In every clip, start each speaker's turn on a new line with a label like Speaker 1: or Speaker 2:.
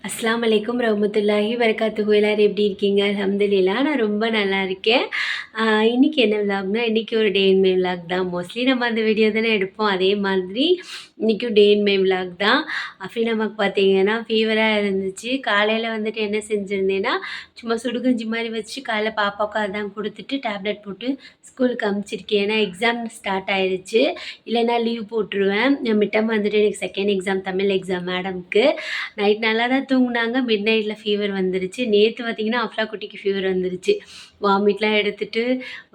Speaker 1: அஸ்ஸலாமு அலைக்கும் ரஹ்மத்துல்லாஹி வரகாத்துஹு. எல்லாரும் எப்படி இருக்கீங்க? அல்ஹம்துலில்லாஹ் நான் ரொம்ப நல்லா இருக்கேன். இன்னைக்கு என்ன விலாக்னா, இன்னைக்கு ஒரு டே இன் மை விலாக் தான். மோஸ்ட்லி நம்ம அந்த வீடியோ தானே எடுப்போம். அதே மாதிரி இன்றைக்கும் டே இன் மை விலாக் தான். அஃபீனாமாக்கு பார்த்தீங்கன்னா ஃபீவராக இருந்துச்சு. காலையில் வந்துட்டு என்ன செஞ்சுருந்தேன்னா, சும்மா சுடுகஞ்சி மாதிரி வச்சு காலைல பாப்பாவுக்கு அதான் கொடுத்துட்டு டேப்லெட் போட்டு ஸ்கூலுக்கு அனுப்பிச்சிருக்கேன். ஏன்னா எக்ஸாம் ஸ்டார்ட் ஆயிடுச்சு. இல்லைன்னா லீவ் போட்டுருவேன். மிட்டம் வந்துட்டு எனக்கு செகண்ட் எக்ஸாம் தமிழ் எக்ஸாம் மேடம்க்கு. நைட் நல்லா தான் தூங்குனாங்க. மிட் நைட்டில் ஃபீவர் வந்துருச்சு. நேற்று பார்த்திங்கன்னா அஃப்லா குட்டிக்கு ஃபீவர் வந்துருச்சு. வாமிட்லாம் எடுத்துகிட்டு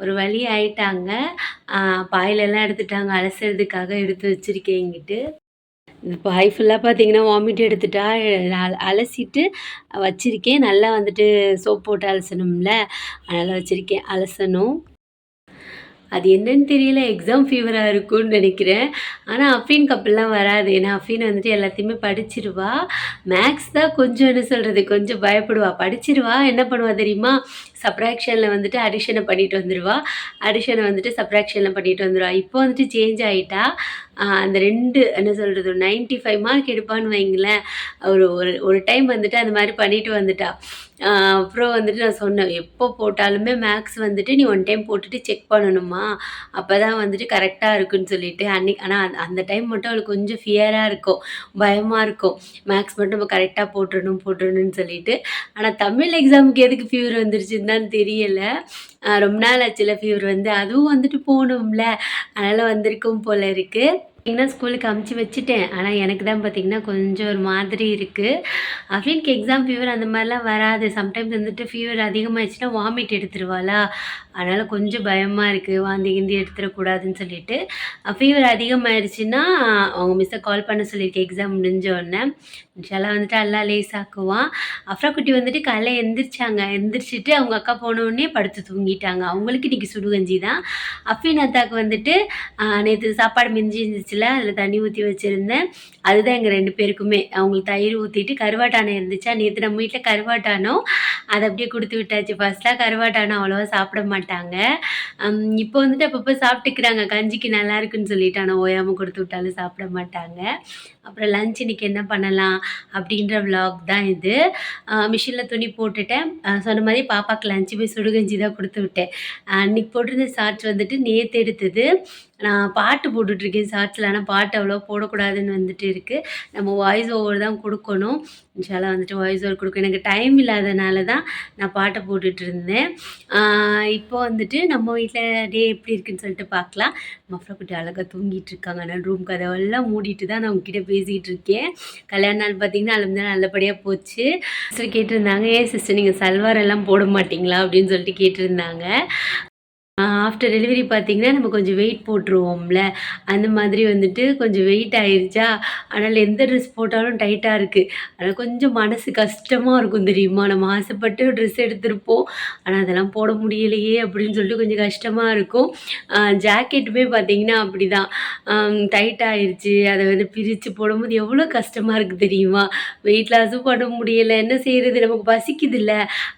Speaker 1: ஒரு வழி ஆயிட்டாங்க. பாயிலெல்லாம் எடுத்துட்டாங்க. அலசுறதுக்காக எடுத்து வச்சுருக்கேன் இங்கிட்டு. இந்த பாய் ஃபுல்லாக பார்த்தீங்கன்னா வாமிட் எடுத்துட்டா. அலசிட்டு வச்சுருக்கேன். நல்லா வந்துட்டு சோப் போட்டு அலசணும்ல, அதனால் வச்சுருக்கேன் அலசணும். அது என்னன்னு தெரியல, எக்ஸாம் ஃபீவராக இருக்கும்னு நினைக்கிறேன். ஆனால் அஃபீனுக்கு அப்படிலாம் வராது. ஏன்னா அஃபீன் வந்துட்டு எல்லாத்தையுமே படிச்சிருவா. மேக்ஸ் தான் கொஞ்சம் என்ன சொல்கிறது, கொஞ்சம் பயப்படுவா. படிச்சிருவா. என்ன பண்ணுவா தெரியுமா, சப்ராக்ஷனில் வந்துட்டு அடிஷனை பண்ணிட்டு வந்துடுவா. அடிஷனை வந்துட்டு சப்ராக்ஷனில் பண்ணிட்டு வந்துடுவா. இப்போ வந்துட்டு சேஞ்ச் ஆகிட்டா. அந்த 2 என்ன சொல்கிறது, 95 மார்க் எடுப்பான்னு வைங்களேன். ஒரு ஒரு ஒரு டைம் வந்துட்டு அந்த மாதிரி பண்ணிட்டு வந்துட்டா. அப்புறம் வந்துட்டு நான் சொன்னேன், எப்போ போட்டாலுமே மேக்ஸ் வந்துட்டு நீ 1 டைம் போட்டுட்டு செக் பண்ணணுமா, அப்போ தான் வந்துட்டு கரெக்டாக இருக்குன்னு சொல்லிட்டு. அன்றைக்கி ஆனால் அந்த டைம் மட்டும் அவளுக்கு கொஞ்சம் ஃபியராக இருக்கும், பயமாக இருக்கும். மேக்ஸ் மட்டும் நம்ம கரெக்டாக போட்டுடணும்னு சொல்லிட்டு. ஆனால் தமிழ் எக்ஸாமுக்கு எதுக்கு ஃபீவர் வந்துருச்சுன்னு தான் தெரியலை. ரொம்ப நாள் ஆச்சுல ஃபீவர் வந்து, அதுவும் வந்துட்டு போகணும்ல, அதனால் வந்திருக்கும் போல் இருக்குது. பார்த்திங்கன்னா ஸ்கூலுக்கு அமுச்சு வச்சுட்டேன். ஆனால் எனக்கு தான் பார்த்திங்கன்னா கொஞ்சம் ஒரு மாதிரி இருக்குது. அஃபீனுக்கு எக்ஸாம் ஃபீவர் அந்த மாதிரிலாம் வராது. சம்டைம்ஸ் வந்துட்டு ஃபீவர் அதிகமாகிடுச்சுன்னா வாமிட் எடுத்துருவாளா, அதனால் கொஞ்சம் பயமாக இருக்குது. வாந்தி கிந்தி எடுத்துடக்கூடாதுன்னு சொல்லிட்டு. ஃபீவர் அதிகமாகிடுச்சுன்னா அவங்க மிஸ்ஸை கால் பண்ண சொல்லியிருக்கேன் எக்ஸாம் முடிஞ்சோடனே. இன்ஷால்லாம் வந்துட்டு எல்லாம் லேஸாக்குவான். அஃப்ரா குட்டி வந்துட்டு காலைல எந்திரிச்சிட்டு அவங்க அக்கா போனோடனே படுத்து தூங்கிட்டாங்க. அவங்களுக்கு இன்றைக்கி சுடுகஞ்சி தான். அஃபீன் அத்தாக்கு வந்துட்டு நேற்று சாப்பாடு மிஞ்சி இருந்துச்சுல, அதில் தண்ணி ஊற்றி வச்சுருந்தேன். அதுதான் எங்கள் 2 பேருக்குமே. அவங்களுக்கு தயிர் ஊற்றிட்டு கருவாட்டானம் இருந்துச்சா, நேற்று நம்ம வீட்டில் கருவாட்டானம், அதை அப்படியே கொடுத்து விட்டாச்சு. ஃபஸ்ட்லாம் கருவாட்டானம் அவ்வளோவா சாப்பிட மாட்டாங்க. இப்போ வந்துட்டு அப்பப்போ சாப்பிட்டுக்கிறாங்க. கஞ்சிக்கு நல்லா இருக்குன்னு சொல்லிட்டு. ஆனால் ஓயாமல் கொடுத்து விட்டாலும் சாப்பிட மாட்டாங்க. அப்புறம் லஞ்ச் இன்றைக்கி என்ன பண்ணலாம் அப்படின்ற விலாக் தான் இது. மிஷினில் துணி போட்டுட்டேன். சொன்ன மாதிரி பாப்பாவுக்கு லஞ்சுமே சுடுகஞ்சி தான் கொடுத்து விட்டேன். அன்றைக்கி போட்டிருந்த ஷார்ட்ஸ் வந்துட்டு நேற்று எடுத்தது. நான் பாட்டு போட்டுட்ருக்கேன் ஷார்ட்ஸில். ஆனால் பாட்டு அவ்வளோ போடக்கூடாதுன்னு வந்துட்டு இருக்குது. நம்ம வாய்ஸ் ஓவர் தான் கொடுக்கணும். இன்ஷால்லாம் வந்துட்டு வாய்ஸ் ஓவர் கொடுக்கணும். எனக்கு டைம் இல்லாதனால தான் நான் பாட்டை போட்டுட்ருந்தேன். இப்போ வந்துட்டு நம்ம வீட்டில் டே எப்படி இருக்குன்னு சொல்லிட்டு பார்க்கலாம். மஃப்ரா குட்டி அழகாக தூங்கிட்டு இருக்காங்க. ஆனால் ரூம் கதவெல்லாம் மூடிட்டு தான் நான் உங்ககிட்ட பேசிகிட்டு இருக்கேன். கல்யாண நாள் பார்த்திங்கன்னா அலமதுலில்லாஹ் நல்லபடியாக போச்சு. சிஸ்டர் கேட்டிருந்தாங்க, ஏன் சிஸ்டர் நீங்கள் சல்வார் எல்லாம் போட மாட்டிங்களா அப்படின்னு சொல்லிட்டு கேட்டிருந்தாங்க. ஆஃப்டர் டெலிவரி பார்த்திங்கன்னா நம்ம கொஞ்சம் வெயிட் போட்டுருவோம்ல, அந்த மாதிரி வந்துட்டு கொஞ்சம் வெயிட் ஆயிடுச்சா, அதனால் எந்த ட்ரெஸ் போட்டாலும் டைட்டாக இருக்குது. அதனால் கொஞ்சம் மனசு கஷ்டமாக இருக்கும் தெரியுமா. நம்ம ஆசைப்பட்டு ட்ரெஸ் எடுத்திருப்போம், ஆனால் அதெல்லாம் போட முடியலையே அப்படின்னு சொல்லிட்டு கொஞ்சம் கஷ்டமாக இருக்கும். ஜாக்கெட்டுமே பார்த்திங்கன்னா அப்படி தான் டைட் ஆயிடுச்சு. அதை வந்து பிரித்து போடும்போது எவ்வளோ கஷ்டமாக இருக்குது தெரியுமா. வெயிட் லாஸும் பண்ண முடியலை. என்ன செய்கிறது, நமக்கு பசிக்குதுல்ல,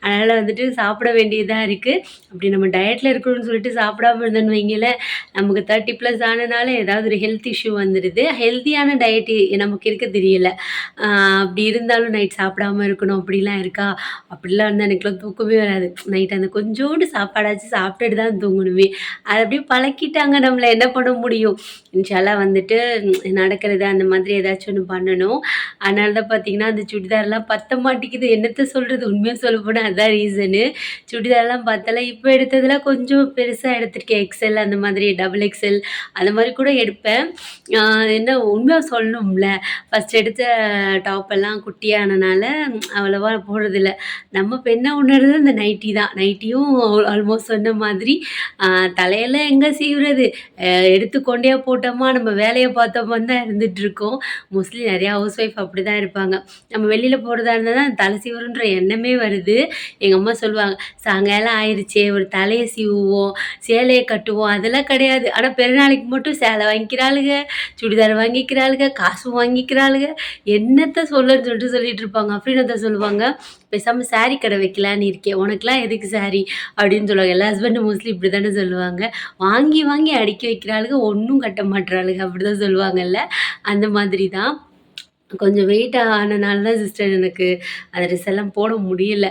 Speaker 1: அதனால் வந்துட்டு சாப்பிட வேண்டியதாக இருக்குது. அப்படி நம்ம டயட்டில் இருக்கணும்னு சொல்லிட்டு சாப்பிடாம இருந்தோன்னு வைங்களேன், நமக்கு 30+ ஆனனால ஏதாவது ஒரு ஹெல்த் இஷ்யூ வந்துடுது. ஹெல்த்தியான டயட்டு நமக்கு இருக்க தெரியல. அப்படி இருந்தாலும் நைட் சாப்பிடாமல் இருக்கணும் அப்படிலாம் இருக்கா. அப்படிலாம் இருந்தால் எனக்குலாம் தூக்கமே வராது. நைட் அந்த கொஞ்சோண்டு சாப்பாடாச்சும் சாப்பிட்டுட்டு தான் தூங்கணுமே. அதை அப்படியே பழக்கிட்டாங்க நம்மளை, என்ன பண்ண முடியும். இன்ஷால்லா வந்துட்டு நடக்கிறது அந்த மாதிரி ஏதாச்சும் ஒன்று பண்ணணும். அதனால தான் பார்த்திங்கன்னா அந்த சுடிதார்லாம் பத்த மாட்டேங்குது. என்னத்தை சொல்கிறது, உண்மையாக சொல்ல போனால் அதுதான் ரீசனு. சுடிதார்லாம் பத்தலை. இப்போ எடுத்ததெல்லாம் கொஞ்சம் பெருசாக எடுத்திருக்கேன். எக்ஸ்எல் அந்த மாதிரி, டபுள் எக்ஸ்எல் அந்த மாதிரி கூட எடுப்பேன். என்ன உண்மையாக சொல்லணும்ல, ஃபஸ்ட் எடுத்த டாப்பெல்லாம் குட்டியானனால அவ்வளோவா போடுறதில்ல. நம்ம பெண்ணை உணர்றது இந்த நைட்டி தான். நைட்டியும் ஆல்மோஸ்ட் சொன்ன மாதிரி தலையெல்லாம் எங்கே சீவுறது, எடுத்துக்கொண்டே போட்டோமா நம்ம வேலையை பார்த்தோமான்னு தான் இருந்துகிட்ருக்கோம். மோஸ்ட்லி நிறையா ஹவுஸ் ஒய்ஃப் அப்படி தான் இருப்பாங்க. நம்ம வெளியில் போகிறதா இருந்தால் தான் தலை சீவுறன்ற எண்ணமே வருது. எங்கள் அம்மா சொல்லுவாங்க, சாயங்காலம் ஆயிடுச்சே ஒரு தலையை சீவுவோம், சேலையை கட்டுவோம், அதெல்லாம் கிடையாது. ஆனால் பெருநாளைக்கு மட்டும் சேலை வாங்கிக்கிறாளுங்க, சுடிதார் வாங்கிக்கிறாளுங்க, காசும் வாங்கிக்கிறாளுங்க, என்னத்தை சொல்லன்னு சொல்லிட்டு இருப்பாங்க. அப்படின்னு தான் சொல்லுவாங்க, பேசாமல் சாரீ கடை வைக்கலான்னு இருக்கேன், உனக்குலாம் எதுக்கு சாரீ அப்படின்னு சொல்லுவாங்க. எல்லா ஹஸ்பண்டும் மோஸ்ட்லி இப்படி தானே சொல்லுவாங்க. வாங்கி வாங்கி அடுக்கி வைக்கிறாளுங்க, ஒன்றும் கட்ட மாட்டுறாளுங்க, அப்படி தான் சொல்லுவாங்கல்ல, அந்த மாதிரி தான். கொஞ்சம் வெயிட் ஆனனால தான் சிஸ்டர் எனக்கு அந்த ட்ரெஸ் எல்லாம் போட முடியல.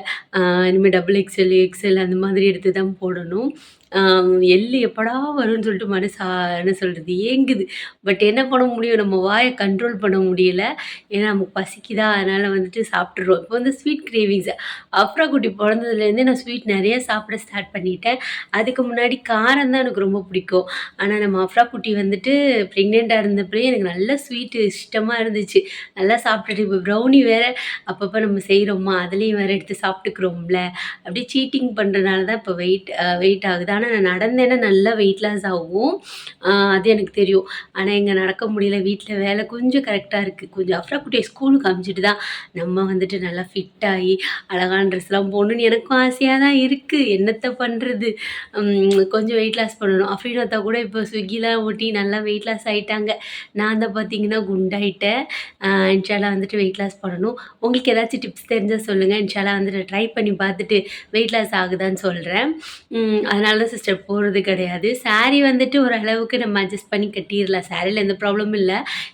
Speaker 1: இனிமே டபுள் எக்ஸ்எல், எக்ஸ்எல் அந்த மாதிரி எடுத்து தான் போடணும். ஆ எள்ளு எப்படா வரும்ன்னு சொல்லிட்டு மனசு என்ன சொல்றது ஏங்குது. பட் என்ன பண்ண முடியும்? நம்ம வாய கண்ட்ரோல் பண்ண முடியல. ஏன்னா நமக்கு பசிக்குதா, அதனால வந்துட்டு சாப்பிட்டுர்றோம். இப்போ வந்து ஸ்வீட் கிரேவிங்ஸ் அஃப்ரா குட்டி பொறந்ததுலேருந்தே நான் ஸ்வீட் நெறைய சாப்பிட ஸ்டார்ட் பண்ணிட்டேன். அதுக்கு முன்னாடி காரம் தான் எனக்கு ரொம்ப பிடிக்கும். ஆனா நம்ம அஃப்ரா குட்டி வந்துட்டு ப்ரெக்னென்ட்டா இருந்தப்பயே எனக்கு நல்ல ஸ்வீட்டு இஷ்டமா இருந்துச்சு. நல்லா சாப்பிட்டுட்டு இப்போ ப்ரௌனி வேற அப்பப்போ நம்ம செய்கிறோமா, அதுலேயும் வேற எடுத்து சாப்பிட்டுக்கிறோம்ல. அப்படியே சீட்டிங் பண்ணுறனால தான் இப்போ வெயிட் ஆகுது. ஆனா நான் நடந்தேன்னா நல்லா வெயிட் லாஸ் ஆகும். அது எனக்கு தெரியும். ஆனா இங்க நடக்க முடியல. வீட்ல வேலை கொஞ்சம் கரெக்ட்டா இருக்கு. கொஞ்சம் அஃப்ரா குட்டிய ஸ்கூலுக்கு அனுப்பிச்சுட்டு தான் நம்ம வந்துட்டு நல்லா ஃபிட் ஆகி அழகான ட்ரெஸ்லாம் போடணும்னு எனக்கும் ஆசையா தான் இருக்கு. என்னத்த பண்றது? கொஞ்சம் வெயிட் லாஸ் பண்ணணும். அஃப்ரீன் கூட இப்போ ஸ்விக்கிலாம் ஓட்டி நல்லா வெயிட் லாஸ் ஆயிட்டாங்க. நான் தான் பார்த்தீங்கன்னா குண்டாயிட்டேன். இன்ஷா அல்லாஹ் வந்துட்டு வெயிட் லாஸ் பண்ணணும். உங்களுக்கு ஏதாச்சும் டிப்ஸ் தெரிஞ்சா சொல்லுங்க. இன்ஷா அல்லாஹ் வந்துட்டு ட்ரை பண்ணி பார்த்துட்டு வெயிட் லாஸ் ஆகுதான்னு சொல்றேன். அதனால தான் சிஸ்டர் போடுறது கிடையாது. சாரி வந்துட்டு ஓரளவுக்கு நம்ம அட்ஜஸ்ட் பண்ணி கட்டிர்லாம். சாரில எந்த ப்ராப்ளமும் இல்ல.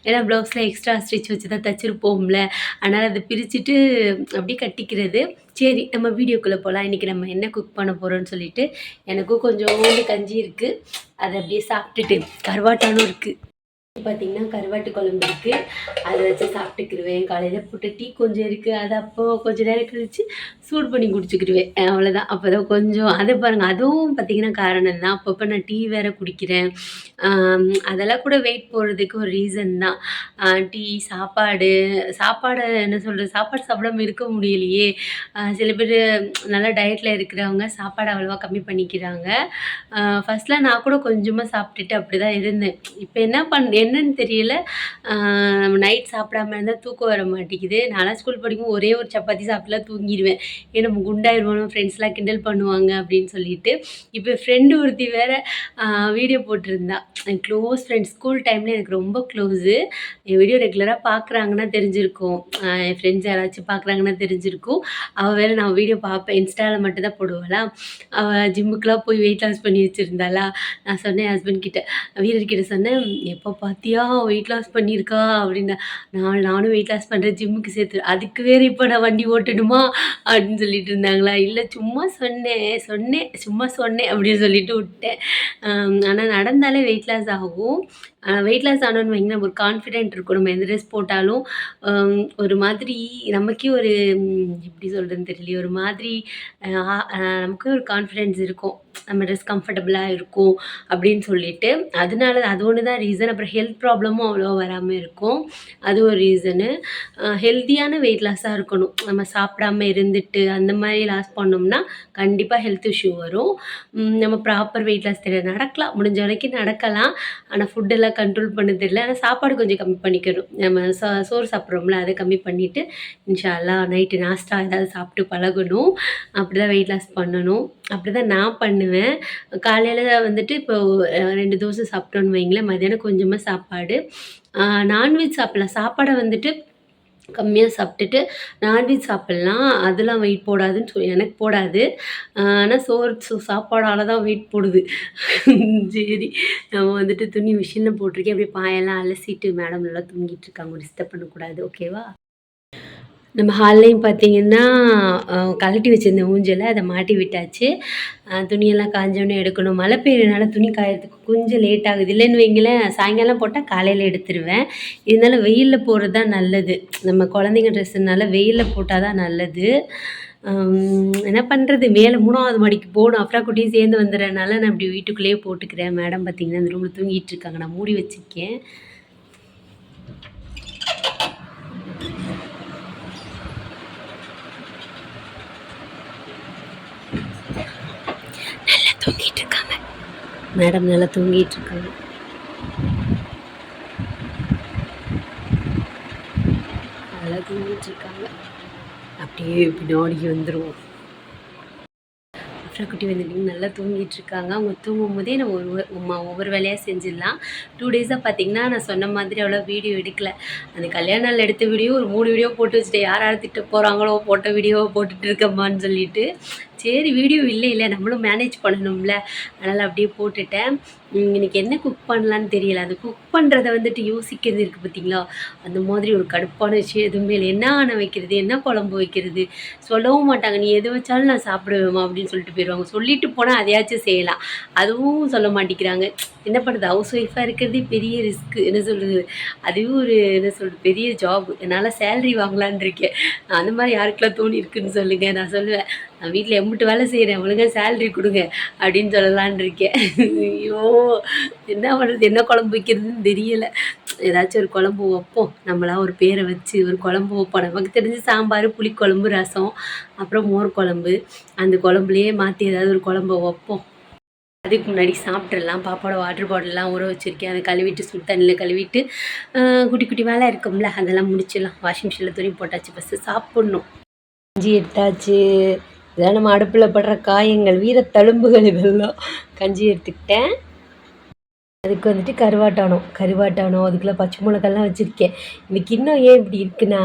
Speaker 1: ஏன்னா ப்ளவுஸ்ல எக்ஸ்ட்ரா ஸ்டிச் வச்சு தான் தச்சிருப்போம்ல. அதனால அத பிரிச்சுட்டு அப்படியே கட்டிக்கிறது. சரி நம்ம வீடியோக்குள்ள போலாம். இன்னைக்கு நம்ம என்ன குக் பண்ண போறோம்ன்னு சொல்லிட்டு, எனக்கும் கொஞ்சோண்டு கஞ்சி இருக்கு. அத அப்படியே சாப்பிட்டுட்டு கருவாட்டானும் இருக்கு. பார்த்தீங்கன்னா, கருவாட்டு குழம்பு இருக்கு. அத வச்சு சாப்பிட்டுக்கிருவேன். காலையில போட்ட டீ கொஞ்சம் இருக்கு. அத அப்போ கொஞ்ச நேரம் கழிச்சு சூடு பண்ணி குடிச்சுக்கிருவேன். அவ்வளோதான். அப்பதான் கொஞ்சம் அது பாருங்க, அதுவும் பார்த்தீங்கன்னா காரணம் தான். அப்பப்போ நான் டீ வேற குடிக்கிறேன். அதெல்லாம் கூட வெயிட் போடுறதுக்கு ஒரு ரீசன் தான். டீ, சாப்பாடு என்ன சொல்றது? சாப்பாடு சாப்பிடாம இருக்க முடியலையே! சில பேரு நல்லா டயட்ல இருக்கிறவங்க சாப்பாடு அவ்வளவா கம்மி பண்ணிக்கிறாங்க. ஃபர்ஸ்ட்லாம் நான் கூட கொஞ்சமா சாப்பிட்டுட்டு அப்படிதான் இருந்தேன். இப்ப என்னன்னு தெரியல. நைட் சாப்பிடாம இருந்தா தூக்கம் வர மாட்டேங்குது. நான்லாம் ஸ்கூல் படிக்கும்போது ஒரே ஒரு சப்பாத்தி சாப்பிட்டுலாம் தூங்கிருவேன். ஏன்னா நம்ம குண்டாயிருவோம், ஃப்ரெண்ட்ஸ்லாம் கிண்டல் பண்ணுவாங்க அப்படின்னு சொல்லிட்டு. இப்போ ஃப்ரெண்டு ஒருத்தி வேற வீடியோ போட்டிருந்தா. என் க்ளோஸ் ஃப்ரெண்ட் ஸ்கூல் டைம்ல எனக்கு ரொம்ப க்ளோஸு. என் வீடியோ ரெகுலரா பார்க்குறாங்கன்னா தெரிஞ்சிருக்கும். என் ஃப்ரெண்ட்ஸ் யாராச்சும் பார்க்குறாங்கன்னா தெரிஞ்சிருக்கும். அவ வேற நான் வீடியோ பார்ப்பேன். இன்ஸ்டால மட்டும் தான் போடுவாளா. அவ ஜிம்முக்குலாம் போய் வெயிட் லாஸ் பண்ணி வச்சிருந்தாளா. நான் சொன்னேன் ஹஸ்பண்ட் கிட்ட, வீரர்கிட்ட சொன்னேன், "எப்போ பார்த்தியா வெயிட் லாஸ் பண்ணியிருக்கா?" அப்படின்னா. நானும் வெயிட் லாஸ் பண்றேன் ஜிம்முக்கு சேர்த்து. அதுக்கு வேற இப்போ நான் வண்டி ஓட்டணுமா? அப்படின்னு சொல்லிட்டு இருந்தாங்களா. இல்ல சும்மா சும்மா சொன்னேன் அப்படின்னு சொல்லிட்டு விட்டேன். ஆனா நடந்தாலே வெயிட் லாஸ் ஆகும். வெயிட் லாஸ் ஆனோன்னு வைங்களேன், ஒரு கான்ஃபிடென்ட் இருக்கும். நம்ம எந்த ட்ரெஸ் போட்டாலும் ஒரு மாதிரி நமக்கே ஒரு எப்படி சொல்றதுன்னு தெரியலையே, ஒரு மாதிரி அ நமக்கே ஒரு கான்ஃபிடென்ஸ் இருக்கும். நம்ம ட்ரெஸ் கம்ஃபர்டபுளா இருக்கும் அப்படின்னு சொல்லிட்டு. அதனால அது ஒண்ணு தான் ரீசன். அப்புறம் ஹெல்த் ப்ராப்ளமும் அவ்வளவா வராம இருக்கும். அது ஒரு ரீசனு. ஹெல்த்தியான வெயிட் லாஸா இருக்கணும். நம்ம சாப்பிடாம இருந்துட்டு அந்த மாரி லாஸ் பண்ணோம்னா, கண்டிப்பா ஹெல்த் இஷ்யூ வரும். நம்ம ப்ராப்பர் வெயிட் லாஸ் தெரியல நடக்கலாம். முடிஞ்ச வரைக்கும் நடக்கலாம். ஆனா ஃபுட்டெல்லாம் கண்ட்ரோல் பண்ண தெரியல. ஆனா சாப்பாடு கொஞ்சம் கம்மி பண்ணிக்கணும். நம்ம சோறு சாப்பிட்றோம்ல, அத கம்மி பண்ணிட்டு, இன்ஷா அல்லாஹ் நைட்டு நாஸ்டா ஏதாவது சாப்பிட்டு பழகணும். அப்படிதான் வெயிட் லாஸ் பண்ணணும். அப்படிதான் நான் பண்ணுவேன். காலையில வந்துட்டு இப்போ 2 தோசை சாப்பிட்டோன்னு வைங்களேன், மதியானம் கொஞ்சமா சாப்பாடு. நான்வெஜ் சாப்பிடலாம். சாப்பாட வந்துட்டு கம்மியா சாப்பிட்டுட்டு, நான்வெஜ் சாப்பிடலாம். அதெல்லாம் வெயிட் போடாதுன்னு எனக்கு போடாது. ஆனா சாப்பாடால தான் வெயிட் போடுது. சரி, நம்ம வந்துட்டு துணி மிஷின்ல போட்டிருக்கேன். அப்படியே பாயெல்லாம் அலசிட்டு மேடம் நல்லா தூங்கிட்டு இருக்காங்க. டிஸ்டர்ப் பண்ணக்கூடாது. ஓகேவா? நம்ம ஹால்லேயும் பார்த்தீங்கன்னா, கழட்டி வச்சிருந்த ஊஞ்சல அத மாட்டி விட்டாச்சு. துணியெல்லாம் காஞ்சோனே எடுக்கணும். மழை பெய்யறனால துணி காயறதுக்கு கொஞ்சம் லேட் ஆகுது. இல்லன்னு வைங்களேன், சாயங்காலம் போட்டா காலையில எடுத்துருவேன். இருந்தாலும் வெயில்ல போடுறது தான் நல்லது. நம்ம குழந்தைங்க ட்ரெஸ்ஸுனால வெயில்ல போட்டா தான் நல்லது. என்ன பண்றது? மேல 3வது மாடிக்கு போணும். அஃப்ரா குட்டியும் சேர்ந்து வந்துர்றனால நான் இப்படி வீட்டுக்குள்ளேயே போட்டுக்கிறேன். மேடம் பார்த்தீங்கன்னா, இந்த ரூம்ல தூங்கிட்டு இருக்காங்க. நான் மூடி வச்சிருக்கேன். நல்லா தூங்கிட்டு இருக்காங்க. மேடம் நல்லா தூங்கிட்டு இருக்காங்க. நல்லா தூங்கிட்டு இருக்காங்க. அப்படியே பின்னாடி வந்துருவோம். அஃப்ரா குட்டி வந்துட்டு நல்லா தூங்கிட்டு இருக்காங்க. அவங்க தூங்கும்போதே நம்ம ஒவ்வொரு வேலையா செஞ்சிடலாம். 2 டேஸா பார்த்தீங்கன்னா, நான் சொன்ன மாதிரி அவ்வளோ வீடியோ எடுக்கல. அந்த கல்யாண நாள் எடுத்த வீடியோ ஒரு 3 வீடியோ போட்டு வச்சுட்டேன். யார் யார் திட்ட போறாங்களோ, போட்ட வீடியோவ போட்டுட்டு இருக்கம்மான்னு சொல்லிட்டு. சரி வீடியோ இல்லை நம்மளும் மேனேஜ் பண்ணணும்ல, அதனால் அப்படியே போட்டுட்டேன். இன்னைக்கு என்ன குக் பண்ணலான்னு தெரியல. அது குக் பண்ணுறத வந்துட்டு யோசிக்கிறது இருக்குது பார்த்தீங்களா, அந்த மாதிரி ஒரு கடுப்பான விஷயம் எதுவுமே இல்லை. என்ன வைக்கிறது, என்ன குழம்பு வைக்கிறது, சொல்லவும் மாட்டாங்க. நீ எது வச்சாலும் நான் சாப்பிடுவேம்மா அப்படின்னு சொல்லிட்டு போயிடுவாங்க. சொல்லிட்டு போனால் அதையாச்சும் செய்யலாம், அதுவும் சொல்ல மாட்டேங்கிறாங்க. என்ன பண்ணுறது, ஹவுஸ் ஒய்ஃபாக இருக்கிறதே பெரிய ரிஸ்க்கு. என்ன சொல்கிறது, அதுவும் ஒரு என்ன சொல்கிறது பெரிய ஜாப். என்னால் சேலரி வாங்கலான்னு இருக்கேன். அந்த மாதிரி யாருக்கெல்லாம் தோணி இருக்குன்னு சொல்லுங்கள். நான் சொல்லுவேன், நான் வீட்டில் எம்பிட்டு வேலை செய்கிறேன், ஒழுங்காக சேலரி கொடுங்க அப்படின்னு சொல்லலான் இருக்கேன். ஐயோ என்ன பண்ணுறது, என்ன குழம்பு வைக்கிறதுன்னு தெரியலை. ஏதாச்சும் ஒரு குழம்பு வைப்போம், நம்மளாம் ஒரு பேரை வச்சு ஒரு குழம்பு வைப்போம். நமக்கு தெரிஞ்சு சாம்பார், புளிக்குழம்பு, ரசம், அப்புறம் மோர் குழம்பு. அந்த குழம்புலையே மாற்றி ஏதாவது ஒரு குழம்பு வைப்போம். அதுக்கு முன்னாடி சாப்பிட்றலாம். பாப்பாவோட வாட்டர் பாட்டில்லாம் ஊற வச்சுருக்கேன், அதை கழுவிட்டு சுடு தண்ணியில் கழுவிட்டு குட்டி குட்டி வேலை இருக்கும்ல அதெல்லாம் முடிச்சிடலாம். வாஷிங் மிஷினில் துணி போட்டாச்சு, ஃபஸ்ட்டு சாப்பிட்ணும். கஞ்சி எடுத்தாச்சு. இதெல்லாம் நம்ம அடுப்பில் படுற காயங்கள், வீர தழும்புகள் இதெல்லாம். கஞ்சி எடுத்துக்கிட்டேன். அதுக்கு வந்துட்டு கருவாட்டானம் அதுக்குள்ளே பச்சை மிளகாலாம் வச்சுருக்கேன். இந்த கிண்ணம் ஏன் இப்படி இருக்குன்னா,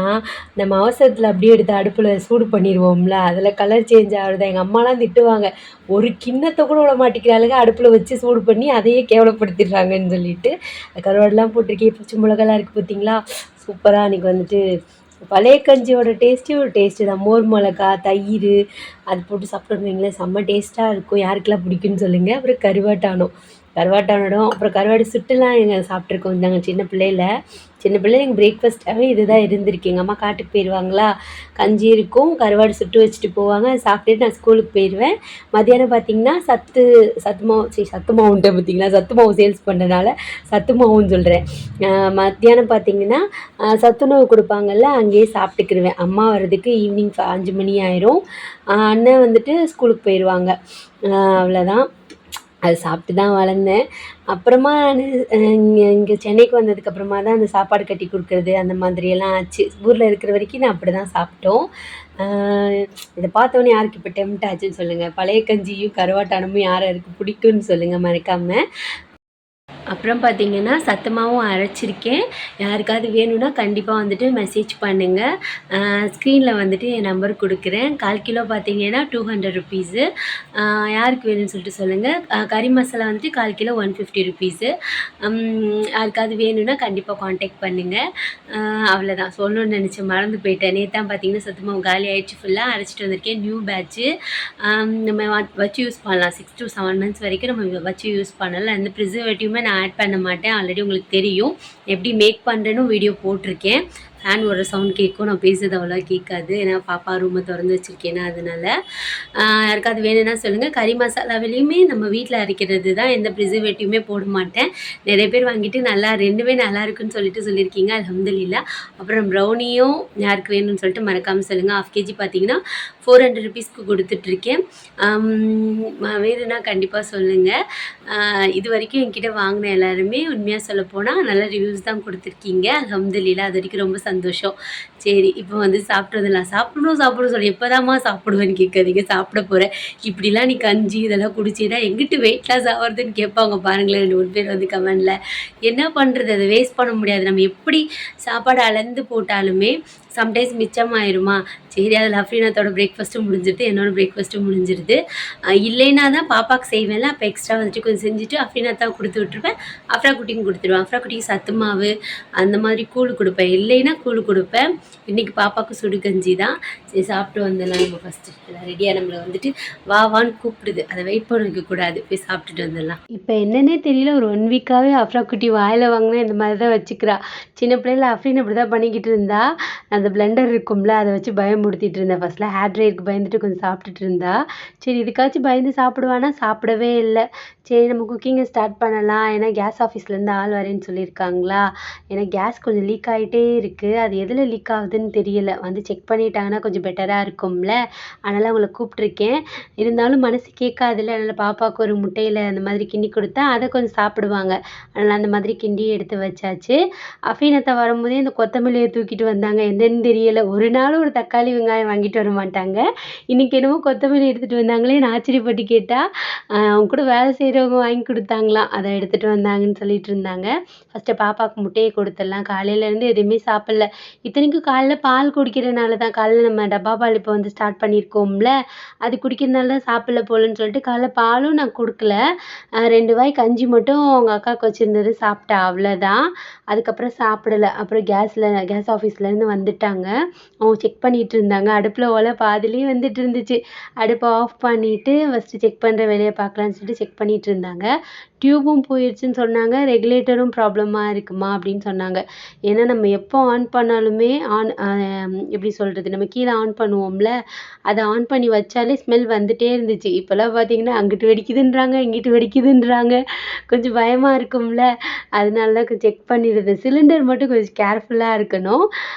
Speaker 1: நம்ம அவசரத்தில் அப்படியே எடுத்து அடுப்பில் சூடு பண்ணிடுவோம்ல, அதில் கலர் சேஞ்ச் ஆகுது. எங்கள் அம்மாலாம் திட்டுவாங்க, ஒரு கிண்ணத்தை கூட விட மாட்டேங்கிறாளுங்க, அடுப்பில் வச்சு சூடு பண்ணி அதையே கேவலப்படுத்திடுறாங்கன்னு சொல்லிட்டு. கருவாடெலாம் போட்டிருக்கேன், பச்சை மிளகாலாம் இருக்குது பார்த்தீங்களா, சூப்பராக. அன்றைக்கி வந்துட்டு பழைய கஞ்சியோட டேஸ்ட்டே ஒரு டேஸ்ட்டு தான். மோர் மிளகா, தயிர் அது போட்டு சாப்பிட்டோன்னு வைங்களேன், செம்ம டேஸ்ட்டாக இருக்கும். யாருக்கெல்லாம் பிடிக்குன்னு சொல்லுங்கள். அப்புறம் கருவாட்டானோடும் அப்புறம் கருவாடு சுட்டுலாம் எங்கள் சாப்பிட்ருக்கோம். நாங்கள் சின்ன பிள்ளையில எங்கள் பிரேக்ஃபாஸ்ட்டாகவே இது தான் இருந்திருக்கு. எங்கள் அம்மா காட்டுக்கு போயிடுவாங்களா, கஞ்சி இருக்கும், கருவாடு சுட்டு வச்சுட்டு போவாங்க, அதை சாப்பிட்டுட்டு நான் ஸ்கூலுக்கு போயிடுவேன். மத்தியானம் பார்த்திங்கன்னா சத்து மாவுன்ட்டு பார்த்தீங்களா, சத்து மாவு சேல்ஸ் பண்ணுறனால சத்து மாவுன்னு சொல்கிறேன். மத்தியானம் பார்த்திங்கன்னா சத்துணவு கொடுப்பாங்கல்ல, அங்கேயே சாப்பிட்டுக்கிடுவேன். அம்மா வர்றதுக்கு ஈவினிங் 5 மணி ஆயிரும். அண்ணன் வந்துட்டு ஸ்கூலுக்கு போயிடுவாங்க. அவ்வளோதான், அது சாப்பிட்டு தான் வளர்ந்தேன். அப்புறமா நான் இங்கே சென்னைக்கு வந்ததுக்கப்புறமா தான் அந்த சாப்பாடு கட்டி கொடுக்குறது அந்த மாதிரியெல்லாம் ஆச்சு. ஊரில் இருக்கிற வரைக்கும் நான் அப்படி தான் சாப்பிட்டோம். இதை பார்த்தோன்னே யாருக்கு இப்போ டெம்ட் ஆச்சுன்னு சொல்லுங்கள். பழைய கஞ்சியும் கருவாட்டானமும் யாருக்கு பிடிக்கும்னு சொல்லுங்கள் மறக்காமல். அப்புறம் பார்த்திங்கன்னா சத்துமாவும் அரைச்சிருக்கேன். யாருக்காவது வேணும்னா கண்டிப்பாக வந்துட்டு மெசேஜ் பண்ணுங்கள். ஸ்க்ரீனில் வந்துட்டு என் நம்பர் கொடுக்குறேன். 1/4 கிலோ பார்த்திங்கன்னா 200 ருபீஸு. யாருக்கு வேணும்னு சொல்லிட்டு சொல்லுங்கள். கறி மசாலா வந்துட்டு 1/4 கிலோ 150 ருபீஸு. யாருக்காவது வேணும்னா கண்டிப்பாக காண்டாக்ட் பண்ணுங்கள். அவ்வளோதான், சொல்லணும்னு நினச்சேன், மறந்து போயிட்டேன். நேற்று தான் பார்த்திங்கன்னா சத்துமாவு காலி ஆகிடுச்சு, ஃபுல்லாக அரைச்சிட்டு வந்திருக்கேன். நியூ பேட்ச்சு, நம்ம வச்சு யூஸ் பண்ணலாம். 6 to 7 months வரைக்கும் நம்ம வச்சு யூஸ் பண்ணலாம். எந்த ப்ரிசர்வேட்டிவுமே நான் ஆட் பண்ண மாட்டேன். ஆல்ரெடி உங்களுக்கு தெரியும் எப்படி மேக் பண்ணுறேன்னு வீடியோ போட்டிருக்கேன். ஃபேன் ஒரு சவுண்ட் கேட்கும், நான் பேசுறது அவ்வளோ கேட்காது, ஏன்னா பாப்பா ரூமை திறந்து வச்சுருக்கேன்னா அதனால். யாருக்காவது வேணும்னா சொல்லுங்கள். கறி மசாலாவிலையுமே நம்ம வீட்டில் அரைக்கிறது தான், எந்த ப்ரிசர்வேட்டிவுமே போட மாட்டேன். நிறைய பேர் வாங்கிட்டு ரெண்டுமே நல்லா இருக்குன்னு சொல்லியிருக்கீங்க, அல்ஹம்துலில்லாஹ். அப்புறம் ப்ரௌனியும் யாருக்கு வேணும்னு சொல்லிட்டு மறக்காமல் சொல்லுங்கள். 1/2 kg பார்த்தீங்கன்னா 400 ருபீஸ்க்கு கொடுத்துட்ருக்கேன். வேணும்னா கண்டிப்பாக சொல்லுங்கள். இது வரைக்கும் என்கிட்ட வாங்கின எல்லாருமே உண்மையாக சொல்லப்போனால் நல்ல ரிவ்யூஸ் தான் கொடுத்துருக்கீங்க, அல்ஹம்துலில்லாஹ். அது வரைக்கும் ரொம்ப சந்தோஷம். சரி, இப்போ வந்து சாப்பிட்றதுலாம் சாப்பிடணும் சொல்லி எப்போதாம்மா சாப்பிடுவேன்னு கேட்காதீங்க, சாப்பிட போகிறேன். இப்படிலாம் நீ கஞ்சி இதெல்லாம் குடிச்சின்னா எங்கிட்டு வெயிட் லாஸ் ஆகிறதுன்னு கேட்பாங்க பாருங்களேன் 2 பேர் வந்து கமெண்டில். என்ன பண்ணுறது, அதை வேஸ்ட் பண்ண முடியாது. நம்ம எப்படி சாப்பாடு அளந்து போட்டாலுமே சம்டைம்ஸ் மிச்சமாயிருமா. சரி, அதில் அஃப்ரீனாத்தோட பிரேக்ஃபாஸ்ட்டும் முடிஞ்சிருது, என்னோட பிரேக்ஃபாஸ்ட்டும் முடிஞ்சிருது. இல்லைன்னா தான் பாப்பாவுக்கு செய்வேன்ல, அப்போ எக்ஸ்ட்ரா வந்துட்டு கொஞ்சம் செஞ்சுட்டு அஃப்ரீனாத்தான் கொடுத்து விட்ருப்பேன். அஃப்ரா குட்டிக்கும் கொடுத்துருவேன். அஃப்ரா குட்டிக்கு சத்து மாவு அந்த மாதிரி கூழ் கொடுப்பேன், இல்லைன்னா கூழ் கொடுப்பேன். இன்றைக்கி பாப்பாவுக்கு சுடு கஞ்சி தான். சரி, சாப்பிட்டு வந்துடலாம். நம்ம ஃபஸ்ட்டு எல்லாம் ரெடியாக நம்மளை வந்துட்டு வான்னு கூப்பிடுது, அதை வெயிட் பண்ண வைக்கக்கூடாது, போய் சாப்பிட்டுட்டு வந்துடலாம். இப்போ என்னன்னே தெரியல, ஒரு 1 வீக்காகவே அஃப்ரா குட்டி வாயில் வாங்கினா இந்த மாதிரி தான் வச்சுக்கிறா. சின்ன பிள்ளைல அஃப்ரீன் அப்படி தான் பண்ணிக்கிட்டு இருந்தா. அந்த பிளெண்டர் இருக்கும்ல, அதை வச்சு பயமுறுத்திட்டு இருந்தேன். ஃபஸ்ட்டில் ஹேர் ட்ரையருக்கு பயந்துட்டு கொஞ்சம் சாப்பிட்டுட்டு இருந்தா. சரி, இதுக்காச்சும் பயந்து சாப்பிடுவானா, சாப்பிடவே இல்லை. சரி, நம்ம குக்கிங்கை ஸ்டார்ட் பண்ணலாம், ஏன்னா கேஸ் ஆஃபீஸ்லேருந்து ஆள் வரேன்னு சொல்லியிருக்காங்களா. ஏன்னா கேஸ் கொஞ்சம் லீக் ஆகிட்டே இருக்குது, அது எதில் லீக் ஆகுதுன்னு தெரியலை. வந்து செக் பண்ணிட்டாங்கன்னா கொஞ்சம் பெட்டராக இருக்கும்ல, அதனால் அவங்கள கூப்பிட்ருக்கேன். இருந்தாலும் மனசு கேட்காதுல்ல, அதனால் பாப்பாவுக்கு ஒரு முட்டையில் அந்த மாதிரி கிண்டி கொடுத்தா அதை கொஞ்சம் சாப்பிடுவாங்க. அதனால் அந்த மாதிரி கிண்டி எடுத்து வச்சாச்சு. அஃபீனத்தை வரும்போதே இந்த கொத்தமல்லியை தூக்கிட்டு வந்தாங்க. என்னன்னு என்னன்னு தெரியலை. ஒரு நாள் ஒரு தக்காளி வெங்காயம் வாங்கிட்டு வர மாட்டாங்க. இன்றைக்கி என்னமோ கொத்தமல்லி எடுத்துகிட்டு வந்தாங்களேன்னு ஆச்சரியப்பட்டு கேட்டால் அவங்க கூட வேலை செய்கிறவங்க வாங்கி கொடுத்தாங்களாம். அதை எடுத்துகிட்டு வந்தாங்கன்னு சொல்லிட்டு இருந்தாங்க. ஃபஸ்ட்டு பாப்பாவுக்கு முட்டையை கொடுத்துடலாம். காலையிலேருந்து எதுவுமே சாப்பிடல. இத்தனைக்கும் காலைல பால் குடிக்கிறனால தான், காலைல நம்ம டப்பா பால் இப்போ வந்து ஸ்டார்ட் பண்ணியிருக்கோம்ல, அது குடிக்கிறதுனால தான் சாப்பிடல போலன்னு சொல்லிட்டு காலைல பாலும் நான் கொடுக்கல. 2 வாய் கஞ்சி மட்டும் அவங்க அக்காவுக்கு வச்சுருந்தது சாப்பிட்டா, அவ்வளோதான். அதுக்கப்புறம் சாப்பிடல. அப்புறம் கேஸ் ஆஃபீஸ்லேருந்து வந்துட்டாங்க. அவங்க செக் பண்ணிகிட்டு இருந்தாங்க. அடுப்பில் ஒலை பாதிலேயே வந்துட்டு இருந்துச்சு. அடுப்பை ஆஃப் பண்ணிவிட்டு ஃபஸ்ட்டு செக் பண்ணுற வேலையை பார்க்கலான்னு சொல்லிட்டு செக் பண்ணிகிட்டு இருந்தாங்க. டியூபும் போயிடுச்சுன்னு சொன்னாங்க. ரெகுலேட்டரும் ப்ராப்ளமாக இருக்குமா அப்படின்னு சொன்னாங்க. ஏன்னா நம்ம எப்போ ஆன் பண்ணாலுமே எப்படி சொல்கிறது, நம்ம கீழே ஆன் பண்ணுவோம்ல, அதை ஆன் பண்ணி வச்சாலே ஸ்மெல் வந்துகிட்டே இருந்துச்சு. இப்போல்லாம் பார்த்தீங்கன்னா அங்கிட்டு வெடிக்குதுன்றாங்க, இங்கிட்டு வெடிக்குதுன்றாங்க. கொஞ்சம் பயமாக இருக்கும்ல, அதனால தான் கொஞ்சம் செக் பண்ணிடுது. சிலிண்டர் மட்டும் கொஞ்சம் கேர்ஃபுல்லாக இருக்கணும்.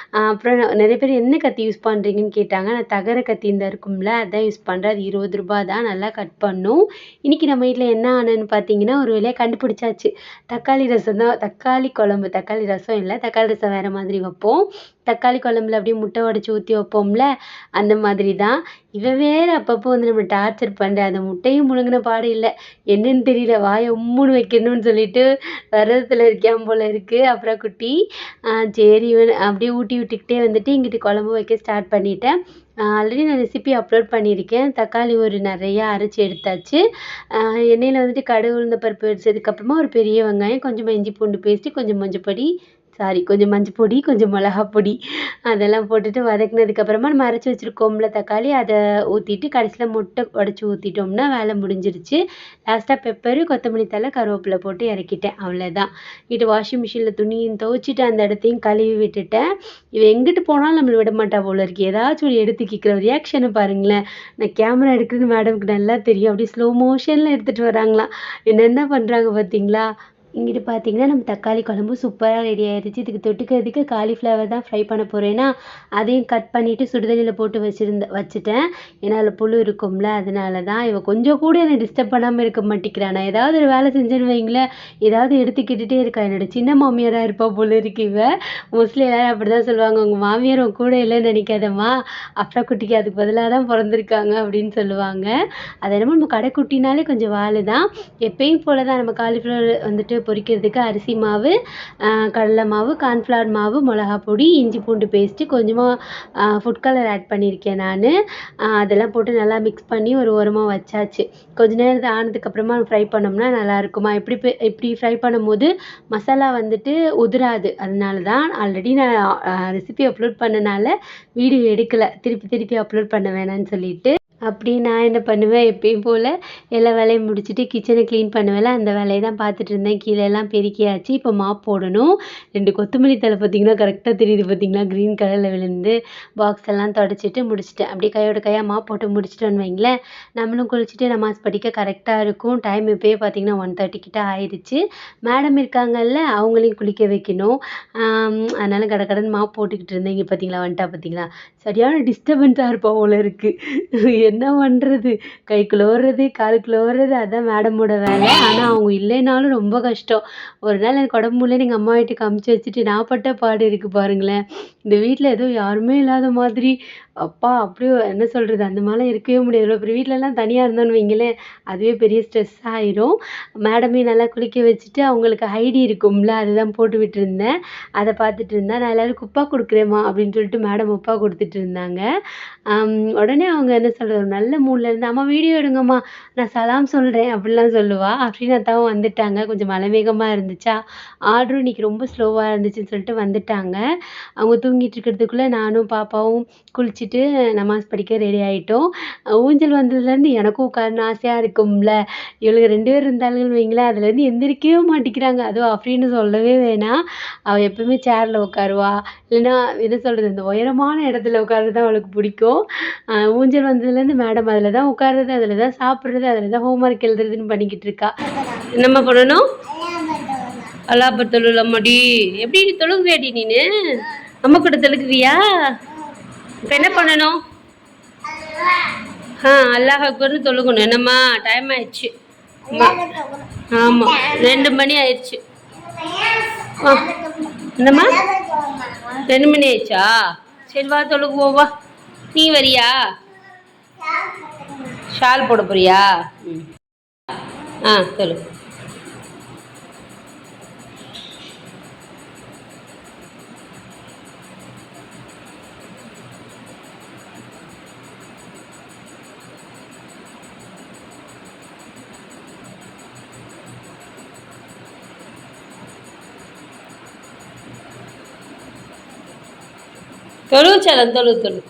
Speaker 1: அப்புறம் நிறைய பேர் என்ன கத்தி யூஸ் பண்ணுறீங்கன்னு கேட்டாங்க. நான் தகர கத்தி இந்த இருக்கும்ல, அதான் யூஸ் பண்ணுறேன். அது 20 ரூபா தான், நல்லா கட் பண்ணும். இன்றைக்கி நம்ம வீட்டில் என்ன ஆனன்னு பார்த்தீங்கன்னா, ஒரு வேலையை கண்டுபிடிச்சாச்சு. தக்காளி ரசம் தான். தக்காளி குழம்பு, தக்காளி ரசம் இல்லை, தக்காளி ரசம் வேறு மாதிரி வைப்போம். தக்காளி குழம்புல அப்படியே முட்டை உடச்சி ஊற்றி வைப்போம்ல, அந்த மாதிரி தான். இவன் வேறு அப்பப்போ வந்து நம்ம டார்ச்சர் பண்ணுறேன். அந்த முட்டையும் முழுங்கின பாடு இல்லை. என்னன்னு தெரியல, வாயை உம்முன்னு வைக்கணும்னு சொல்லிட்டு விரதத்தில் இருக்கான் போல் இருக்குது. அப்புறம் குட்டி சரி அப்படியே ஊட்டி விட்டுக்கிட்டே வந்துட்டு இங்கிட்டு குழம்பு வைக்க ஸ்டார்ட் பண்ணிட்டேன். ஆல்ரெடி நான் ரெசிபி அப்லோட் பண்ணியிருக்கேன். தக்காளி ஒரு நிறையா அரைச்சி எடுத்தாச்சு. எண்ணெயில் வந்துட்டு கடுகு உளுந்த பருப்பு வெடிச்சதுக்கப்புறமா ஒரு பெரிய வெங்காயம், கொஞ்சமாக இஞ்சி பூண்டு பேஸ்ட்டு, கொஞ்சம் கொஞ்சம் மஞ்சள் பொடி, கொஞ்சம் மிளகா பொடி அதெல்லாம் போட்டுட்டு வதக்குனதுக்கப்புறமா நம்ம அரைச்சி வச்சுருக்கோம்ல தக்காளி, அதை ஊற்றிட்டு கடைசியில் முட்டை உடச்சி ஊற்றிட்டோம்னா வேலை முடிஞ்சிருச்சு. லாஸ்ட்டாக பெப்பரு, கொத்தமல்லி தழை, கருவேப்பிலை போட்டு இறக்கிட்டேன், அவ்வளோதான். இங்கிட்டு வாஷிங் மிஷினில் துணியும் துவைச்சிட்டு அந்த இடத்தையும் கழுவி விட்டுட்டேன். இவன் எங்கிட்டு போனாலும் நம்மளை விட மாட்டா போல இருக்குது. ஏதாச்சும் ஒரு எடுத்து கேட்குற ரியாக்ஷனை பாருங்களேன். நான் கேமரா எடுக்குதுன்னு மேடம்க்கு நல்லா தெரியும். அப்படியே ஸ்லோ மோஷனில் எடுத்துகிட்டு வராங்களாம். என்னென்ன பண்ணுறாங்க பார்த்தீங்களா? இங்கிட்டு பார்த்தீங்கன்னா நம்ம தக்காளி குழம்பு சூப்பராக ரெடி ஆயிடுச்சு. இதுக்கு தொட்டுக்கிறதுக்கு காலிஃப்ளவர் தான் ஃப்ரை பண்ண போகிறேன்னா, அதையும் கட் பண்ணிவிட்டு சுடுதண்ணியில் போட்டு வச்சுட்டேன். ஏன்னா அதில் புழு இருக்கும்ல, அதனால தான். இவன் கொஞ்சம் கூட என்னை டிஸ்டர்ப் பண்ணாமல் இருக்க மாட்டேங்கிறான். நான் ஏதாவது ஒரு வேலை செஞ்சேன்னு வைங்களேன், ஏதாவது எடுத்துக்கிட்டுட்டே இருக்கா. என்னோடய சின்ன மாமியாராக இருப்பா போல இருக்கு இவ. மோஸ்ட்லி எல்லோரும் அப்படி தான் சொல்லுவாங்க, உங்கள் மாமியார் உன் கூட இல்லைன்னு நினைக்காதம்மா, அப்புறம் குட்டிக்கு அதுக்கு பதிலாக தான் பிறந்திருக்காங்க அப்படின்னு சொல்லுவாங்க. அது என்னமோ நம்ம கடைக்குட்டினாலே கொஞ்சம் வாழை தான். எப்பயும் போல தான் நம்ம காலிஃப்ளவர் வந்துட்டு பொரிக்கிறதுக்கு அரிசி மாவு, கடலை மாவு, கார்ன்ஃப்ளவர் மாவு, மிளகா பொடி, இஞ்சி பூண்டு பேஸ்ட்டு, கொஞ்சமாக ஃபுட் கலர் ஆட் பண்ணியிருக்கேன் நான். அதெல்லாம் போட்டு நல்லா மிக்ஸ் பண்ணி ஒரு ஓரமாக வச்சாச்சு. கொஞ்ச நேரம் ஆனதுக்கப்புறமா ஃப்ரை பண்ணோம்னா நல்லாயிருக்குமா. இப்படி ஃப்ரை பண்ணும்போது மசாலா வந்துட்டு உதிராது. அதனால தான் ஆல்ரெடி நான் ரெசிபி அப்லோட் பண்ணனால வீடியோ எடுக்கலை, திருப்பி அப்லோட் பண்ண வேணான்னு சொல்லிட்டு. அப்படி நான் என்ன பண்ணுவேன், எப்பயும் போல் எல்லா வேலையும் முடிச்சுட்டு கிச்சனை க்ளீன் பண்ணுவேன்ல, அந்த வேலையை தான் பார்த்துட்டு இருந்தேன். கீழெல்லாம் பெருக்கியாச்சு. இப்போ மாப் போடணும். 2 கொத்தமல்லி தழை பார்த்தீங்கன்னா கரெக்டாக தெரியுது பார்த்தீங்களா, க்ரீன் கலரில் விழுந்து. பாக்ஸ் எல்லாம் தொடச்சிட்டு முடிச்சிட்டேன். அப்படியே கையோட கையாக மாப் போட்டு முடிச்சிட்டோன்னு வைங்களேன், நம்மளும் குளிச்சுட்டு நமாஸ் படிக்க கரெக்டாக இருக்கும். டைம் இப்போயே பார்த்தீங்கன்னா 1:30 கிட்ட ஆயிடுச்சு. மேடம் இருக்காங்கல்ல, அவங்களையும் குளிக்க வைக்கணும். அதனால் கடகடன்னு மாப் போட்டுக்கிட்டு இருந்தேன். இங்கே பார்த்தீங்களா வந்துட்டா பார்த்தீங்களா, சரியான டிஸ்டர்பன்ஸாக இருப்பா போல இருக்குது. என்ன பண்ணுறது, கைக்குள்ளே ஓடுறது, காலுக்குள்ளே ஓடுறது, அதுதான் மேடமோட வேலை. ஆனால் அவங்க இல்லைனாலும் ரொம்ப கஷ்டம். ஒரு நாள் எனக்கு உடம்பு முடியலன்னு எங்கள் அம்மா வீட்டுக்கு அமுச்சு வச்சுட்டு நான் பட்ட பாடு இருக்குது பாருங்களேன். இந்த வீட்டில் ஏதோ யாருமே இல்லாத மாதிரி, அப்பா அப்படியே என்ன சொல்கிறது, அந்த மாதிரிலாம் இருக்கவே முடியாது. இவ்வளோ பெரிய வீட்டிலலாம் தனியாக இருந்தோன்னு வைங்களேன், அதுவே பெரிய ஸ்ட்ரெஸ் ஆயிரும். மேடமையும் நல்லா குளிக்க வச்சுட்டு அவங்களுக்கு ஐடி இருக்கும்ல, அதுதான் போட்டு விட்டுருந்தேன். அதை பார்த்துட்டு இருந்தேன். நான் எல்லோரும் உப்பா கொடுக்குறேம்மா அப்படின்னு சொல்லிட்டு மேடம் உப்பா கொடுத்துட்டு இருந்தாங்க. உடனே அவங்க என்ன சொல்கிறது, ஒரு நல்ல மூடில் இருந்து, அம்மா வீடியோ எடுங்கம்மா, நான் சலாம் சொல்கிறேன் அப்படிலாம் சொல்லுவாள். அஃப்ரீனாத்தாவும் வந்துட்டாங்க. கொஞ்சம் மழை மேகமாக இருந்துச்சா, ஆர்டரும் இன்றைக்கி ரொம்ப ஸ்லோவாக இருந்துச்சுன்னு சொல்லிட்டு வந்துட்டாங்க. அவங்க தூங்கிட்டு இருக்கிறதுக்குள்ளே நானும் பாப்பாவும் குளிச்சுட்டு நமாஸ் படிக்க ரெடி ஆகிட்டோம். ஊஞ்சல் வந்ததுலேருந்து எனக்கும் உட்காரணும் ஆசையாக இருக்கும்ல. இவளுங்க 2 பேர் இருந்தாலுங்கன்னு வைங்களேன், அதுலேருந்து எந்திரிக்கவே மாட்டேங்கிறாங்க. அதுவும் அஃப்ரீன்னு சொல்லவே வேணாம். அவள் எப்பவுமே சேரில் உட்காருவா, இல்லைன்னா என்ன சொல்கிறது, இந்த உயரமான இடத்துல உட்கார்றது தான் அவளுக்கு பிடிக்கும். ஊஞ்சல் வந்ததுலேருந்து மேடம் அதில் தான் உட்கார்றது, அதில் தான் சாப்பிட்றது, அதில் தான் ஹோம்ஒர்க் எழுதுறதுன்னு பண்ணிக்கிட்டு இருக்கா. என்னம்மா பண்ணணும், அல்லாஹ் தொழுலம்மாடி. எப்படி நீ தொழுகுவியாடி, நீனு அம்மா கூட தொழுகுவியா? இப்போ என்ன பண்ணணும்? அல்லாஹ் அக்பர்னு தொழுகணும். என்னம்மா டைம் ஆயிடுச்சு. ஆமாம் 2 மணி ஆயிடுச்சு. என்னம்மா 2 மணி ஆயிடுச்சா? சரி வா தொழுகுவோம் வா. நீ வரியா? ஷால் போட போறியா? ம். ஆ சொல்லு. தொழு சலம் தொழு தொழு.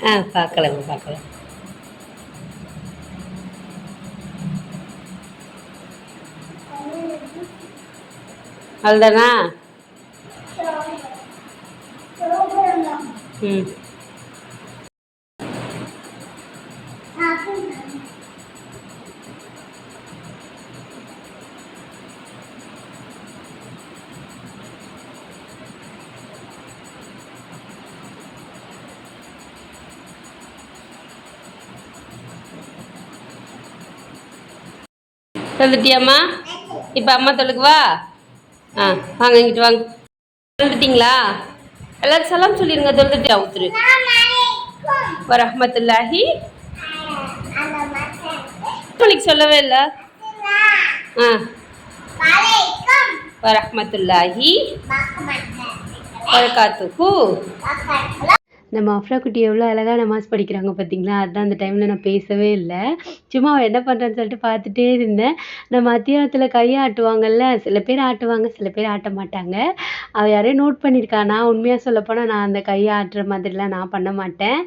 Speaker 1: ஆ பார்க்கலாம் பார்க்கலாம். அவ்வளோதானா? ம். தொழுதுட்டியாம்மா? இப்போ அம்மா தொழுகுவா? ஆ வாங்க இங்கிட்டு வாங்க. தொழுதுட்டிங்களா? எல்லாரும் சலாம் சொல்லிடுங்க. தொழுதுட்டியா உத்துரு வரஹ்மத்துல்லாஹி மணிக்கு சொல்லவே இல்லை. ஆ வரஹ்மத்துல்லாஹி வரகாத்துஹு. நம்ம அஃப்ரா குட்டி எவ்வளோ அழகாக நமாஸ் படிக்கிறாங்க பார்த்தீங்களா? அதுதான் அந்த டைமில் நான் பேசவே இல்லை. சும்மா அவள் என்ன பண்ணுறான்னு சொல்லிட்டு பார்த்துட்டே இருந்தேன். நம்ம மத்தியானத்தில் கையை ஆட்டுவாங்கல்ல, சில பேர் ஆட்டுவாங்க, சில பேர் ஆட்ட மாட்டாங்க. அவள் யாரையும் நோட் பண்ணியிருக்கா. நான் உண்மையாக சொல்லப்போனால் நான் அந்த கையை ஆட்டுற மாதிரிலாம் நான் பண்ண மாட்டேன்.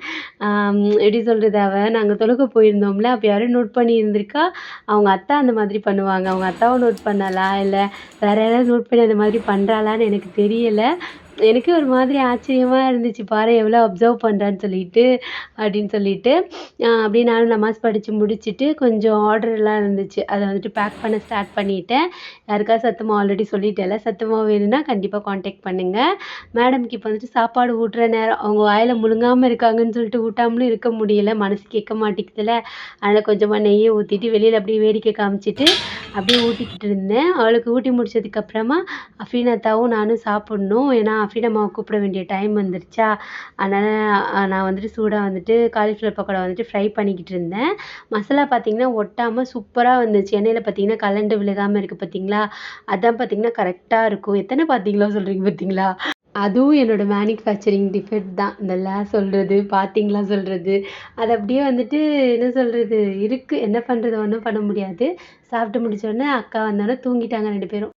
Speaker 1: எப்படி சொல்கிறது, நாங்கள் தொழுக போயிருந்தோம்ல, அப்போ யாரையும் நோட் பண்ணி இருந்திருக்கா. அவங்க அத்தா அந்த மாதிரி பண்ணுவாங்க. அவங்க அத்தாவும் நோட் பண்ணலா, இல்லை வேறு யாராவது நோட் பண்ணி அந்த மாதிரி பண்ணுறாளான்னு எனக்கு தெரியலை. எனக்கே ஒரு மாதிரி ஆச்சரியமாக இருந்துச்சு. பாரு எவ்வளோ அப்சர்வ் பண்ணுறான்னு சொல்லிட்டு அப்படின்னு சொல்லிட்டு அப்படியே நானும் நமாஸ் படித்து முடிச்சுட்டு கொஞ்சம் ஆர்டர்லாம் இருந்துச்சு. அதை வந்துட்டு பேக் பண்ண ஸ்டார்ட் பண்ணிட்டேன். யாருக்காவது சத்துமாவு ஆல்ரெடி சொல்லிட்டேன்ல, சத்துமாவு வேணும்னா கண்டிப்பாக காண்டாக்ட் பண்ணுங்கள். மேடம்க்கு இப்போ வந்துட்டு சாப்பாடு ஊட்டுற நேரம். அவங்க வாயில் முழுங்காமல் இருக்காங்கன்னு சொல்லிட்டு ஊட்டாமலும் இருக்க முடியலை, மனசு கேட்க மாட்டேங்குதுல. அதனால் கொஞ்சமாக நெய்யை ஊற்றிட்டு வெளியில் அப்படியே வேடிக்கை காமிச்சிட்டு அப்படியே ஊட்டிக்கிட்டு இருந்தேன். அவளுக்கு ஊட்டி முடிச்சதுக்கப்புறமா அஃபீனாத்தாவும் நானும் சாப்பிட்ணும். ஏன்னா அஃபீனாம்மாவை கூப்பிட வேண்டிய டைம் வந்துருச்சா. அதனால் நான் வந்துட்டு சூடாக வந்துட்டு காலிஃப்ளவர் பக்கோடா வந்துட்டு ஃப்ரை பண்ணிக்கிட்டு இருந்தேன். மசாலா பார்த்திங்கன்னா ஒட்டாமல் சூப்பராக வந்துச்சு. எண்ணெயில் பார்த்திங்கன்னா கலண்டு விழுகாமல் இருக்குது பார்த்தீங்களா? அதான் பார்த்திங்கன்னா கரெக்டாக இருக்கும். எத்தனை பார்த்தீங்களா சொல்கிறீங்க பார்த்தீங்களா? அதுவும் என்னோடய மேனுஃபேக்சரிங் டிஃபெக்ட் தான். இந்த சொல்கிறது, பார்த்தீங்களா சொல்கிறது, அது அப்படியே வந்துட்டு என்ன சொல்கிறது இருக்குது. என்ன பண்ணுறது, ஒன்றும் பண்ண முடியாது. சாப்பிட்டு முடிச்சோடனே அக்கா வந்தோடனே தூங்கிட்டாங்க 2 பேரும்.